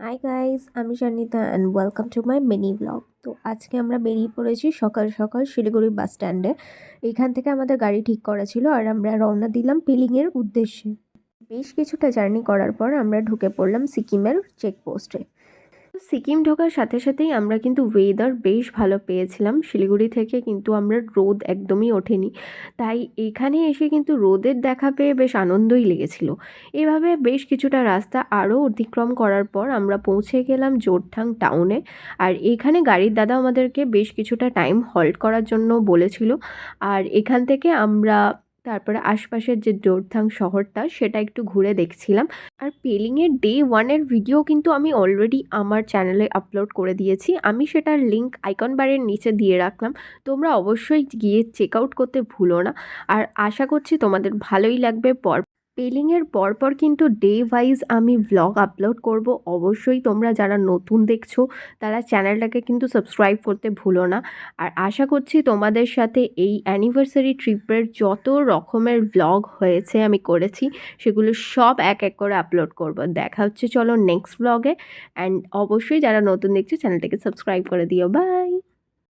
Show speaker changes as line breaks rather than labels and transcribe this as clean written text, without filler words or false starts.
High guys, আমি Shanita and welcome to my mini blog. তো আজকে আমরা বেরিয়ে পড়েছি সকাল সকাল শিলিগুড়ি বাস স্ট্যান্ডে। এইখান থেকে আমাদের গাড়ি ঠিক করা ছিল আর আমরা রওনা দিলাম পিলিংয়ের উদ্দেশ্যে। বেশ কিছুটা জার্নি করার পর আমরা ঢুকে পড়লাম সিকিমের চেকপোস্টে। সিকিম ঢোকার সাথে সাথেই আমরা কিন্তু ওয়েদার বেশ ভালো পেয়েছিলাম শিলিগুড়ি থেকে, কিন্তু আমরা রোদ একদমই ওঠেনি, তাই এখানে এসে কিন্তু রোদের দেখা পেয়ে বেশ আনন্দই লেগেছিল। এভাবে বেশ কিছুটা রাস্তা আরও অতিক্রম করার পর আমরা পৌঁছে গেলাম জোরথাং টাউনে। আর এখানে গাড়ির দাদা আমাদেরকে বেশ কিছুটা টাইম হল্ট করার জন্য বলেছিল। আর এখান থেকে আমরা তারপরে আশপাশের যে জোরথাং শহরটা সেটা একটু ঘুরে দেখছিলাম। আর পেলিংয়ের ডে ওয়ানের ভিডিও কিন্তু আমি অলরেডি আমার চ্যানেলে আপলোড করে দিয়েছি, আমি সেটার লিঙ্ক আইকন বারের নিচে দিয়ে রাখলাম। তোমরা অবশ্যই গিয়ে চেক আউট করতে ভুলো না। আর আশা করছি তোমাদের ভালোই লাগবে। পেলিংয়ের পরপর কিন্তু ডে ওয়াইজ আমি ভ্লগ আপলোড করব। অবশ্যই তোমরা যারা নতুন দেখছো তারা চ্যানেলটাকে কিন্তু সাবস্ক্রাইব করতে ভুলো না। আর আশা করছি তোমাদের সাথে এই অ্যানিভার্সারি ট্রিপের যত রকমের ভ্লগ হয়েছে আমি করেছি সেগুলো সব এক এক করে আপলোড করব। দেখা হচ্ছে চলো নেক্সট ভ্লগে। অ্যান্ড অবশ্যই যারা নতুন দেখছো চ্যানেলটাকে সাবস্ক্রাইব করে দিও। বাই।